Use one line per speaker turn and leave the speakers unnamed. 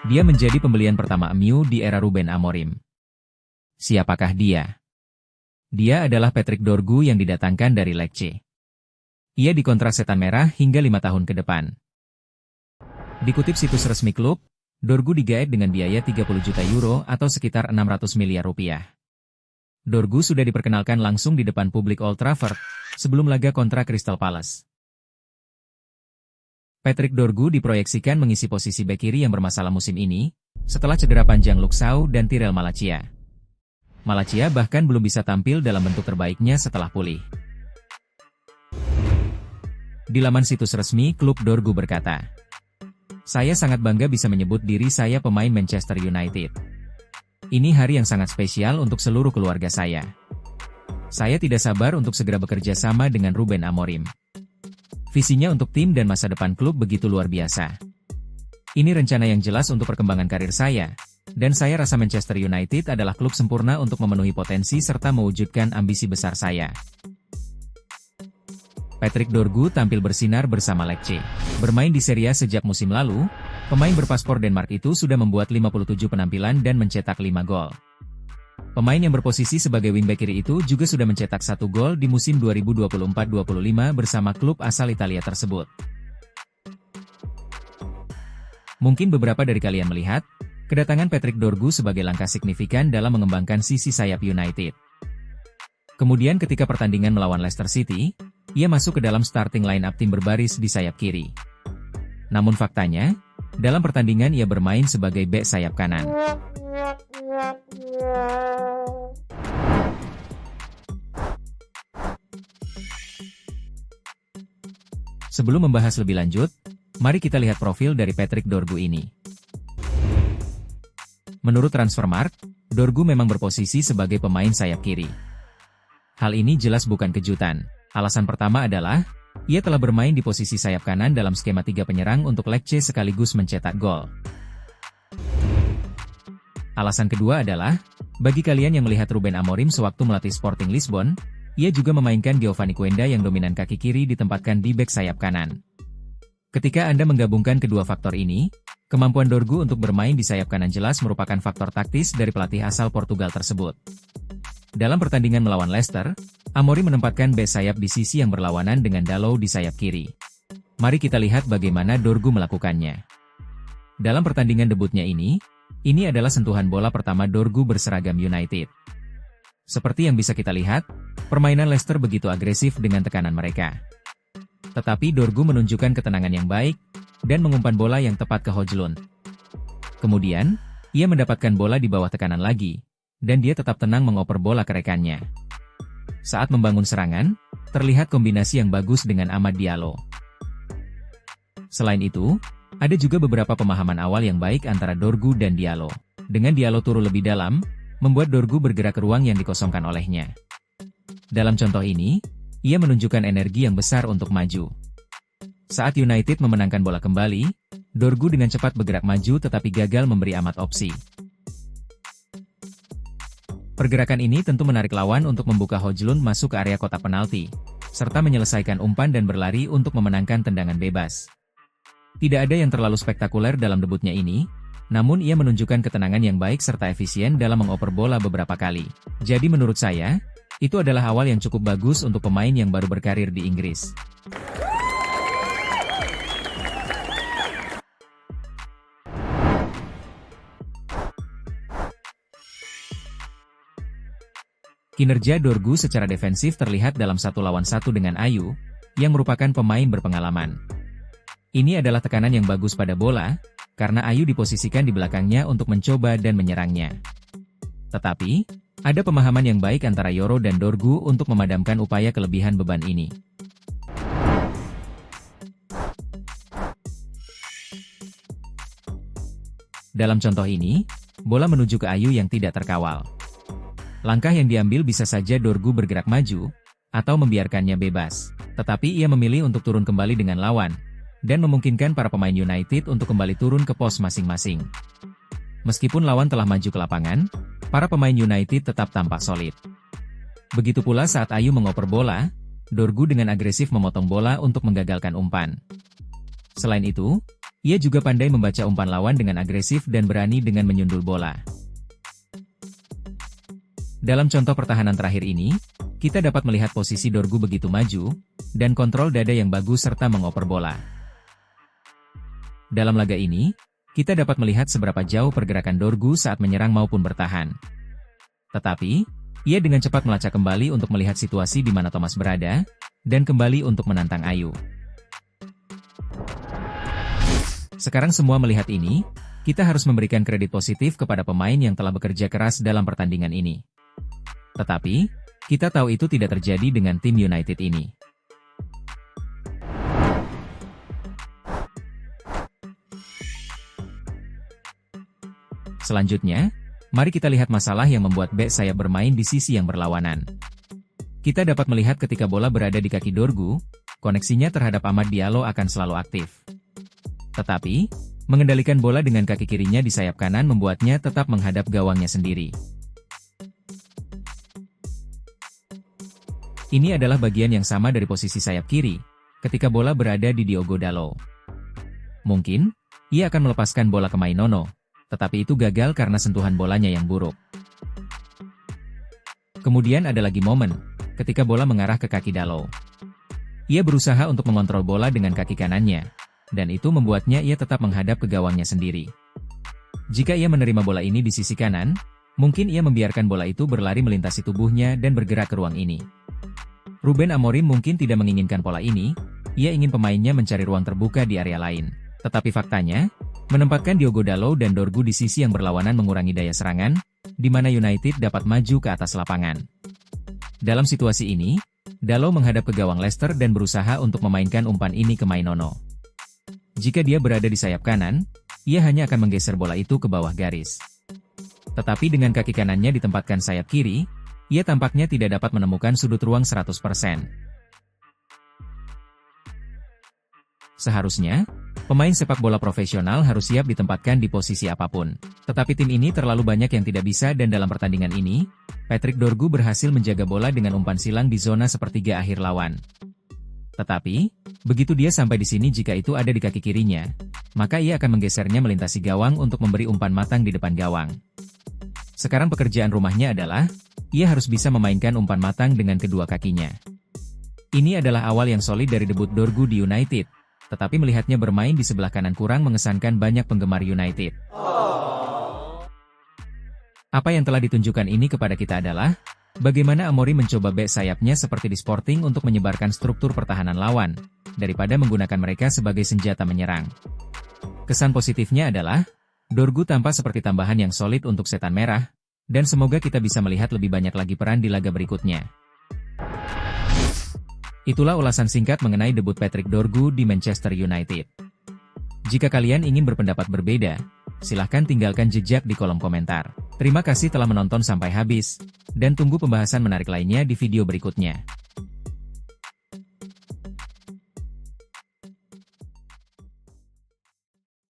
Dia menjadi pembelian pertama MU di era Ruben Amorim. Siapakah dia? Dia adalah Patrick Dorgu yang didatangkan dari Lecce. Ia dikontrak setan merah hingga 5 tahun ke depan. Dikutip situs resmi klub, Dorgu digaet dengan biaya 30 juta euro atau sekitar 600 miliar rupiah. Dorgu sudah diperkenalkan langsung di depan publik Old Trafford sebelum laga kontra Crystal Palace. Patrick Dorgu diproyeksikan mengisi posisi bek kiri yang bermasalah musim ini, setelah cedera panjang Luke Shaw dan Tyrell Malacia. Malacia bahkan belum bisa tampil dalam bentuk terbaiknya setelah pulih. Di laman situs resmi klub, Dorgu berkata, "Saya sangat bangga bisa menyebut diri saya pemain Manchester United. Ini hari yang sangat spesial untuk seluruh keluarga saya. Saya tidak sabar untuk segera bekerja sama dengan Ruben Amorim. Visinya untuk tim dan masa depan klub begitu luar biasa. Ini rencana yang jelas untuk perkembangan karir saya, dan saya rasa Manchester United adalah klub sempurna untuk memenuhi potensi serta mewujudkan ambisi besar saya." Patrick Dorgu tampil bersinar bersama Lecce. Bermain di Serie A sejak musim lalu, pemain berpaspor Denmark itu sudah membuat 57 penampilan dan mencetak 5 gol. Pemain yang berposisi sebagai wingback kiri itu juga sudah mencetak 1 gol di musim 2024-25 bersama klub asal Italia tersebut. Mungkin beberapa dari kalian melihat, kedatangan Patrick Dorgu sebagai langkah signifikan dalam mengembangkan sisi sayap United. Kemudian ketika pertandingan melawan Leicester City, ia masuk ke dalam starting line-up tim berbaris di sayap kiri. Namun faktanya, dalam pertandingan ia bermain sebagai bek sayap kanan. Sebelum membahas lebih lanjut, mari kita lihat profil dari Patrick Dorgu ini. Menurut Transfermarkt, Dorgu memang berposisi sebagai pemain sayap kiri. Hal ini jelas bukan kejutan. Alasan pertama adalah, ia telah bermain di posisi sayap kanan dalam skema 3 penyerang untuk Lecce sekaligus mencetak gol. Alasan kedua adalah, bagi kalian yang melihat Ruben Amorim sewaktu melatih Sporting Lisbon, ia juga memainkan Giovanni Quenda yang dominan kaki kiri ditempatkan di bek sayap kanan. Ketika Anda menggabungkan kedua faktor ini, kemampuan Dorgu untuk bermain di sayap kanan jelas merupakan faktor taktis dari pelatih asal Portugal tersebut. Dalam pertandingan melawan Leicester, Amorim menempatkan bek sayap di sisi yang berlawanan dengan Dalot di sayap kiri. Mari kita lihat bagaimana Dorgu melakukannya. Dalam pertandingan debutnya ini adalah sentuhan bola pertama Dorgu berseragam United. Seperti yang bisa kita lihat, permainan Leicester begitu agresif dengan tekanan mereka. Tetapi Dorgu menunjukkan ketenangan yang baik, dan mengumpan bola yang tepat ke Højlund. Kemudian, ia mendapatkan bola di bawah tekanan lagi, dan dia tetap tenang mengoper bola ke rekannya. Saat membangun serangan, terlihat kombinasi yang bagus dengan Amad Diallo. Selain itu, ada juga beberapa pemahaman awal yang baik antara Dorgu dan Diallo. Dengan Diallo turun lebih dalam, membuat Dorgu bergerak ke ruang yang dikosongkan olehnya. Dalam contoh ini, ia menunjukkan energi yang besar untuk maju. Saat United memenangkan bola kembali, Dorgu dengan cepat bergerak maju tetapi gagal memberi Amad opsi. Pergerakan ini tentu menarik lawan untuk membuka Højlund masuk ke area kotak penalti, serta menyelesaikan umpan dan berlari untuk memenangkan tendangan bebas. Tidak ada yang terlalu spektakuler dalam debutnya ini, namun ia menunjukkan ketenangan yang baik serta efisien dalam mengoper bola beberapa kali. Jadi menurut saya, itu adalah awal yang cukup bagus untuk pemain yang baru berkarir di Inggris. Kinerja Dorgu secara defensif terlihat dalam 1-lawan-1 dengan Ayew, yang merupakan pemain berpengalaman. Ini adalah tekanan yang bagus pada bola, karena Ayew diposisikan di belakangnya untuk mencoba dan menyerangnya. Tetapi, ada pemahaman yang baik antara Yoro dan Dorgu untuk memadamkan upaya kelebihan beban ini. Dalam contoh ini, bola menuju ke Ayew yang tidak terkawal. Langkah yang diambil bisa saja Dorgu bergerak maju, atau membiarkannya bebas. Tetapi ia memilih untuk turun kembali dengan lawan, dan memungkinkan para pemain United untuk kembali turun ke pos masing-masing. Meskipun lawan telah maju ke lapangan, para pemain United tetap tampak solid. Begitu pula saat Ayew mengoper bola, Dorgu dengan agresif memotong bola untuk menggagalkan umpan. Selain itu, ia juga pandai membaca umpan lawan dengan agresif dan berani dengan menyundul bola. Dalam contoh pertahanan terakhir ini, kita dapat melihat posisi Dorgu begitu maju, dan kontrol dada yang bagus serta mengoper bola. Dalam laga ini, kita dapat melihat seberapa jauh pergerakan Dorgu saat menyerang maupun bertahan. Tetapi, ia dengan cepat melacak kembali untuk melihat situasi di mana Thomas berada, dan kembali untuk menantang Ayu. Sekarang semua melihat ini, kita harus memberikan kredit positif kepada pemain yang telah bekerja keras dalam pertandingan ini. Tetapi, kita tahu itu tidak terjadi dengan tim United ini. Selanjutnya, mari kita lihat masalah yang membuat bek sayap bermain di sisi yang berlawanan. Kita dapat melihat ketika bola berada di kaki Dorgu, koneksinya terhadap Amad Diallo akan selalu aktif. Tetapi, mengendalikan bola dengan kaki kirinya di sayap kanan membuatnya tetap menghadap gawangnya sendiri. Ini adalah bagian yang sama dari posisi sayap kiri, ketika bola berada di Diogo Dalot. Mungkin, ia akan melepaskan bola ke Mainono, tetapi itu gagal karena sentuhan bolanya yang buruk. Kemudian ada lagi momen, ketika bola mengarah ke kaki Dalot. Ia berusaha untuk mengontrol bola dengan kaki kanannya, dan itu membuatnya ia tetap menghadap ke gawangnya sendiri. Jika ia menerima bola ini di sisi kanan, mungkin ia membiarkan bola itu berlari melintasi tubuhnya dan bergerak ke ruang ini. Ruben Amorim mungkin tidak menginginkan pola ini, ia ingin pemainnya mencari ruang terbuka di area lain. Tetapi faktanya, menempatkan Diogo Dalot dan Dorgu di sisi yang berlawanan mengurangi daya serangan, di mana United dapat maju ke atas lapangan. Dalam situasi ini, Dalot menghadap ke gawang Leicester dan berusaha untuk memainkan umpan ini ke Mainono. Jika dia berada di sayap kanan, ia hanya akan menggeser bola itu ke bawah garis. Tetapi dengan kaki kanannya ditempatkan sayap kiri, ia tampaknya tidak dapat menemukan sudut ruang 100%. Seharusnya, pemain sepak bola profesional harus siap ditempatkan di posisi apapun. Tetapi tim ini terlalu banyak yang tidak bisa dan dalam pertandingan ini, Patrick Dorgu berhasil menjaga bola dengan umpan silang di zona sepertiga akhir lawan. Tetapi, begitu dia sampai di sini jika itu ada di kaki kirinya, maka ia akan menggesernya melintasi gawang untuk memberi umpan matang di depan gawang. Sekarang pekerjaan rumahnya adalah, ia harus bisa memainkan umpan matang dengan kedua kakinya. Ini adalah awal yang solid dari debut Dorgu di United, tetapi melihatnya bermain di sebelah kanan kurang mengesankan banyak penggemar United. Apa yang telah ditunjukkan ini kepada kita adalah, bagaimana Amorim mencoba bek sayapnya seperti di Sporting untuk menyebarkan struktur pertahanan lawan, daripada menggunakan mereka sebagai senjata menyerang. Kesan positifnya adalah, Dorgu tampak seperti tambahan yang solid untuk Setan Merah, dan semoga kita bisa melihat lebih banyak lagi peran di laga berikutnya. Itulah ulasan singkat mengenai debut Patrick Dorgu di Manchester United. Jika kalian ingin berpendapat berbeda, silahkan tinggalkan jejak di kolom komentar. Terima kasih telah menonton sampai habis, dan tunggu pembahasan menarik lainnya di video berikutnya.